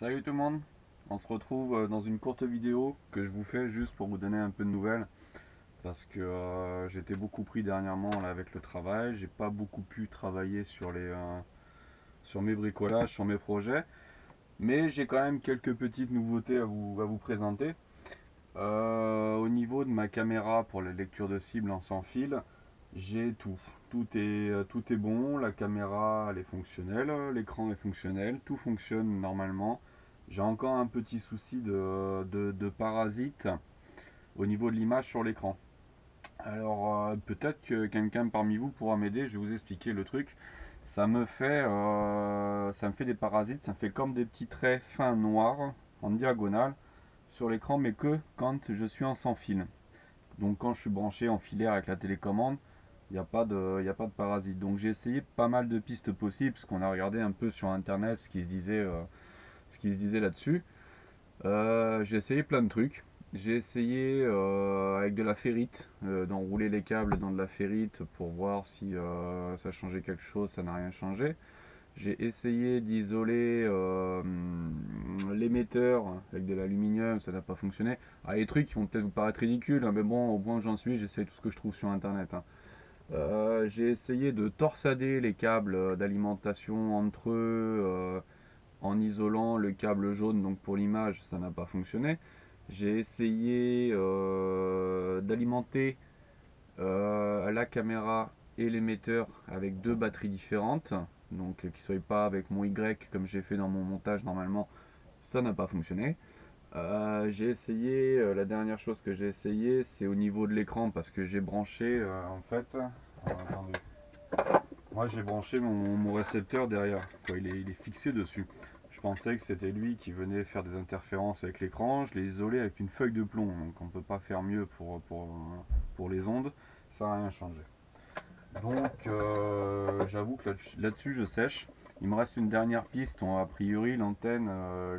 Salut tout le monde, on se retrouve dans une courte vidéo que je vous fais juste pour vous donner un peu de nouvelles parce que j'étais beaucoup pris dernièrement là, avec le travail, j'ai pas beaucoup pu travailler sur mes bricolages, sur mes projets, mais j'ai quand même quelques petites nouveautés à vous présenter. Au niveau de ma caméra pour la lecture de cible en sans fil, j'ai tout. Tout est bon, la caméra elle est fonctionnelle, l'écran est fonctionnel, tout fonctionne normalement. J'ai encore un petit souci de parasite au niveau de l'image sur l'écran. Alors peut-être que quelqu'un parmi vous pourra m'aider, je vais vous expliquer le truc. Ça me fait des parasites, ça me fait comme des petits traits fins noirs en diagonale sur l'écran, mais que quand je suis en sans fil. Donc quand je suis branché en filaire avec la télécommande, il y a pas de parasite. Donc j'ai essayé pas mal de pistes possibles, parce qu'on a regardé un peu sur internet ce qui se disait là-dessus. J'ai essayé plein de trucs. J'ai essayé avec de la ferrite, d'enrouler les câbles dans de la ferrite pour voir si ça changeait quelque chose, ça n'a rien changé. J'ai essayé d'isoler l'émetteur avec de l'aluminium, ça n'a pas fonctionné. Ah, les trucs qui vont peut-être vous paraître ridicules, hein, mais bon, au point où j'en suis, j'essaye tout ce que je trouve sur internet, hein. J'ai essayé de torsader les câbles d'alimentation entre eux en isolant le câble jaune, donc pour l'image, ça n'a pas fonctionné. J'ai essayé d'alimenter la caméra et l'émetteur avec deux batteries différentes, donc qui ne soient pas avec mon Y comme j'ai fait dans mon montage normalement, ça n'a pas fonctionné. J'ai essayé, la dernière chose que j'ai essayé, c'est au niveau de l'écran parce que j'ai branché en fait. Attendez. Moi j'ai branché mon récepteur derrière, quoi, il est fixé dessus. Je pensais que c'était lui qui venait faire des interférences avec l'écran, je l'ai isolé avec une feuille de plomb, donc on ne peut pas faire mieux pour les ondes, ça n'a rien changé. Donc j'avoue que là-dessus je sèche. Il me reste une dernière piste, a priori l'antenne,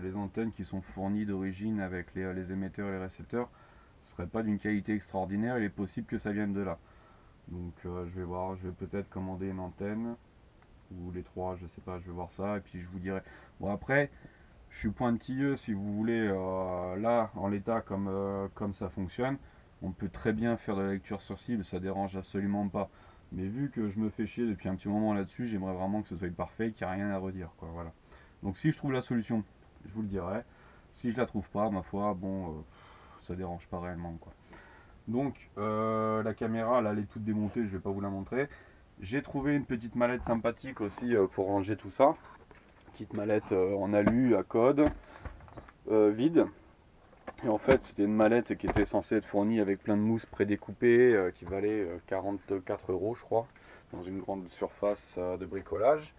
les antennes qui sont fournies d'origine avec les émetteurs et les récepteurs ne seraient pas d'une qualité extraordinaire, il est possible que ça vienne de là. Donc je vais voir, je vais peut-être commander une antenne, ou les trois, je sais pas, je vais voir ça, et puis je vous dirai. Bon après, je suis pointilleux si vous voulez, là, en l'état comme ça fonctionne, on peut très bien faire de la lecture sur cible, ça dérange absolument pas. Mais vu que je me fais chier depuis un petit moment là-dessus, j'aimerais vraiment que ce soit parfait, qu'il n'y ait rien à redire, quoi, voilà. Donc si je trouve la solution, je vous le dirai. Si je la trouve pas, ma foi, bon, ça dérange pas réellement, quoi. Donc la caméra, là, elle est toute démontée, je vais pas vous la montrer. J'ai trouvé une petite mallette sympathique aussi pour ranger tout ça. Petite mallette en alu à code, vide. Et en fait, c'était une mallette qui était censée être fournie avec plein de mousse prédécoupée qui valait 44 euros, je crois, dans une grande surface de bricolage.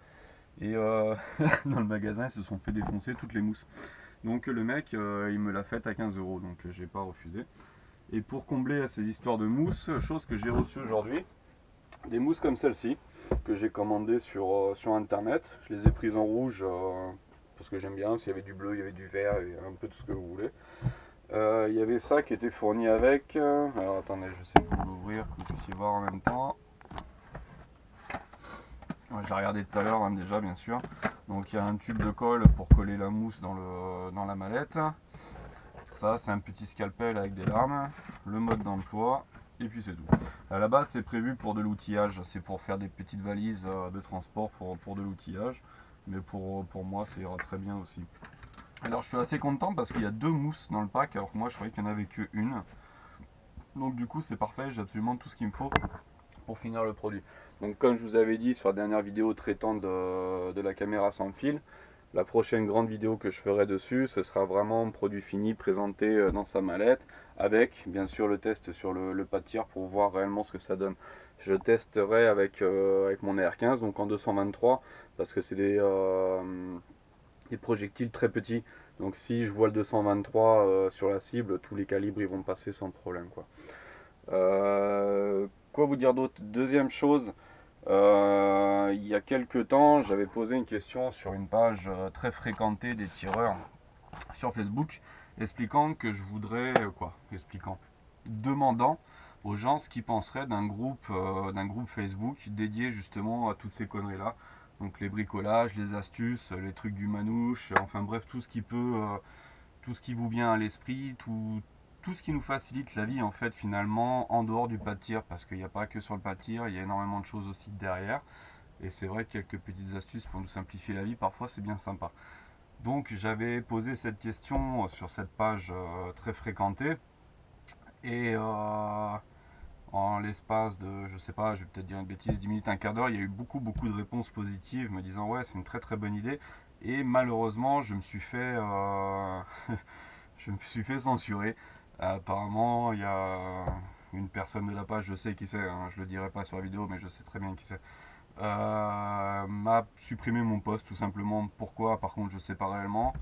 Et dans le magasin, ils se sont fait défoncer toutes les mousses. Donc le mec, il me l'a faite à 15 euros, donc j'ai pas refusé. Et pour combler ces histoires de mousse, chose que j'ai reçue aujourd'hui, des mousses comme celle-ci, que j'ai commandées sur internet. Je les ai prises en rouge parce que j'aime bien, parce qu'il y avait du bleu, il y avait du vert, et un peu tout ce que vous voulez. Il y avait ça qui était fourni avec. Alors attendez, je sais vous l'ouvrir, que vous puissiez voir en même temps. Ouais, je l'ai regardé tout à l'heure hein, déjà, bien sûr. Donc il y a un tube de colle pour coller la mousse dans la mallette. Ça, c'est un petit scalpel avec des lames, le mode d'emploi, et puis c'est tout. À la base, c'est prévu pour de l'outillage, c'est pour faire des petites valises de transport pour de l'outillage. Mais pour moi, ça ira très bien aussi. Alors, je suis assez content parce qu'il y a deux mousses dans le pack, alors que moi, je croyais qu'il n'y en avait qu'une. Donc, du coup, c'est parfait, j'ai absolument tout ce qu'il me faut pour finir le produit. Donc, comme je vous avais dit sur la dernière vidéo traitant de la caméra sans fil, la prochaine grande vidéo que je ferai dessus, ce sera vraiment produit fini présenté dans sa mallette, avec bien sûr le test sur le pas de tir pour voir réellement ce que ça donne. Je testerai avec mon AR-15, donc en 223, parce que c'est des projectiles très petits. Donc si je vois le 223 sur la cible, tous les calibres ils vont passer sans problème, quoi. Quoi vous dire d'autre? Deuxième chose, il y a quelques temps, j'avais posé une question sur une page très fréquentée des tireurs sur Facebook, expliquant que je voudrais demandant aux gens ce qu'ils penseraient d'un groupe Facebook dédié justement à toutes ces conneries-là. Donc les bricolages, les astuces, les trucs du manouche, enfin bref, tout ce qui peut, tout ce qui vous vient à l'esprit, tout ce qui nous facilite la vie en fait finalement en dehors du pas de tir, parce qu'il n'y a pas que sur le pas de tir, il y a énormément de choses aussi derrière. Et c'est vrai que quelques petites astuces pour nous simplifier la vie, parfois c'est bien sympa. Donc j'avais posé cette question sur cette page très fréquentée. Et en l'espace de, je sais pas, je vais peut-être dire une bêtise, 10 minutes, un quart d'heure, il y a eu beaucoup de réponses positives me disant ouais, c'est une très bonne idée. Et malheureusement, je me suis fait, je me suis fait censurer. Apparemment, il y a une personne de la page, je sais qui c'est, hein, je le dirai pas sur la vidéo, mais je sais très bien qui c'est, m'a supprimé mon post tout simplement. Pourquoi? Par contre, je sais pas réellement.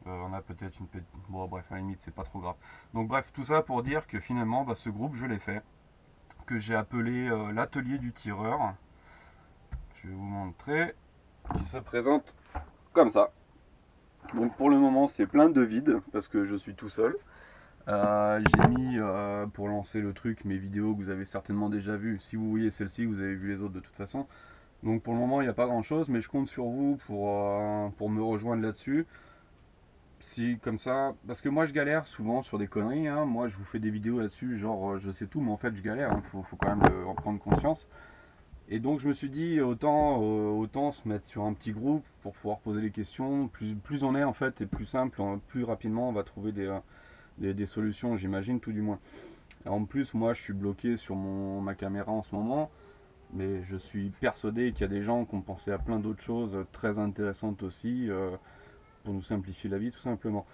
On a peut-être une petite. Bon, bref, à la limite, c'est pas trop grave. Donc, bref, tout ça pour dire que finalement, bah, ce groupe, je l'ai fait. Que j'ai appelé l'atelier du tireur. Je vais vous montrer. Qui se présente comme ça. Donc, pour le moment, c'est plein de vide parce que je suis tout seul. J'ai mis pour lancer le truc mes vidéos que vous avez certainement déjà vues. Si vous voyez celle-ci, vous avez vu les autres de toute façon. Donc pour le moment, il n'y a pas grand-chose, mais je compte sur vous pour me rejoindre là-dessus. Si comme ça, parce que moi je galère souvent sur des conneries, hein. Moi je vous fais des vidéos là-dessus, genre je sais tout, mais en fait je galère, hein. Faut quand même en prendre conscience. Et donc je me suis dit autant se mettre sur un petit groupe pour pouvoir poser les questions. Plus on est en fait, et plus simple, plus rapidement on va trouver des solutions, j'imagine tout du moins. En plus moi je suis bloqué sur ma caméra en ce moment, mais je suis persuadé qu'il y a des gens qui ont pensé à plein d'autres choses très intéressantes aussi pour nous simplifier la vie tout simplement.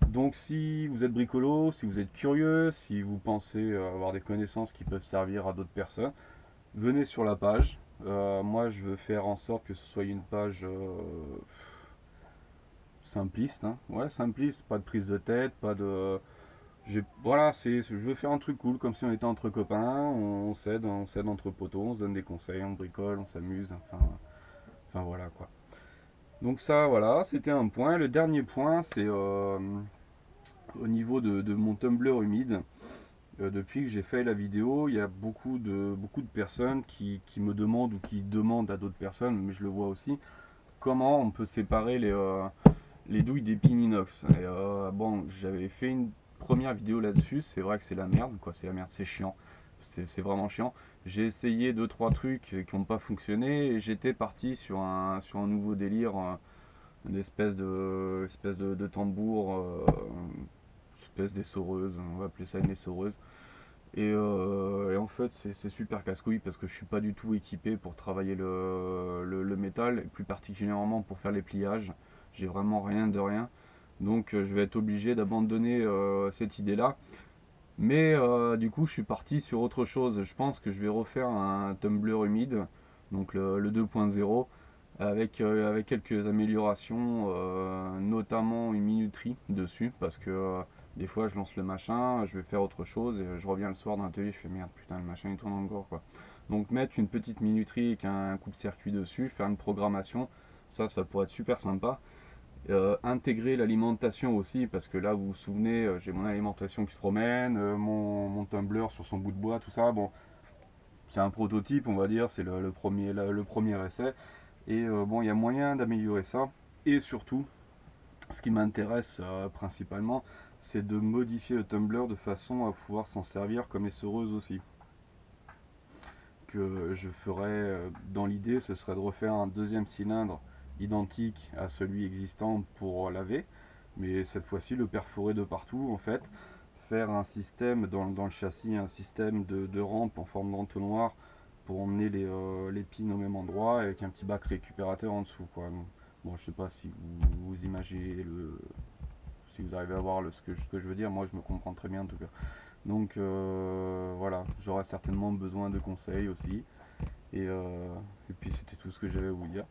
Donc si vous êtes bricolo, si vous êtes curieux, si vous pensez avoir des connaissances qui peuvent servir à d'autres personnes, venez sur la page. Moi je veux faire en sorte que ce soit une page simpliste, hein. Ouais, simpliste, pas de prise de tête, pas de... Voilà, je veux faire un truc cool, comme si on était entre copains, on s'aide entre potos, on se donne des conseils, on bricole, on s'amuse, enfin voilà quoi. Donc ça voilà, c'était un point. Le dernier point c'est au niveau de mon Tumblr humide. Depuis que j'ai fait la vidéo, il y a beaucoup de personnes qui me demandent ou qui demandent à d'autres personnes, mais je le vois aussi, comment on peut séparer les douilles des pins inox. Et bon, j'avais fait une première vidéo là-dessus, c'est vrai que c'est la merde, quoi, c'est la merde, c'est chiant, c'est vraiment chiant. J'ai essayé 2-3 trucs qui n'ont pas fonctionné et j'étais parti sur un nouveau délire, une espèce de tambour, espèce d'essoreuse, on va appeler ça une essoreuse. Et en fait, c'est super casse-couille parce que je suis pas du tout équipé pour travailler le métal, et plus particulièrement pour faire les pliages. J'ai vraiment rien de rien. Donc je vais être obligé d'abandonner cette idée-là. Mais du coup, je suis parti sur autre chose. Je pense que je vais refaire un Tumblr humide, donc le 2.0, avec quelques améliorations, notamment une minuterie dessus, parce que des fois je lance le machin, je vais faire autre chose, et je reviens le soir dans l'atelier, je fais merde, putain, le machin il tourne encore quoi. Donc mettre une petite minuterie avec un coupe-circuit dessus, faire une programmation, ça pourrait être super sympa. Intégrer l'alimentation aussi, parce que là vous vous souvenez, j'ai mon alimentation qui se promène, mon tumbler sur son bout de bois, tout ça. Bon, c'est un prototype, on va dire, c'est le premier essai. Et bon, il y a moyen d'améliorer ça. Et surtout, ce qui m'intéresse principalement, c'est de modifier le tumbler de façon à pouvoir s'en servir comme essoreuse aussi. Que je ferais dans l'idée, ce serait de refaire un deuxième cylindre identique à celui existant pour laver, mais cette fois-ci le perforer de partout en fait, faire un système dans le châssis, un système de rampe en forme d'entonnoir pour emmener les pins au même endroit avec un petit bac récupérateur en dessous quoi. Donc, bon, je sais pas si vous imaginez si vous arrivez à voir ce que je veux dire, moi je me comprends très bien en tout cas. Donc voilà, j'aurai certainement besoin de conseils aussi. Et puis c'était tout ce que j'avais à vous dire.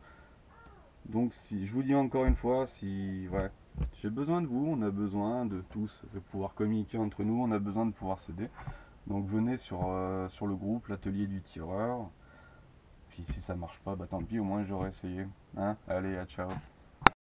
Donc si je vous dis encore une fois, si ouais, j'ai besoin de vous, on a besoin de tous de pouvoir communiquer entre nous, on a besoin de pouvoir s'aider. Donc venez sur le groupe, l'atelier du tireur. Puis si ça marche pas, bah tant pis, au moins j'aurai essayé. Hein, allez, à ciao.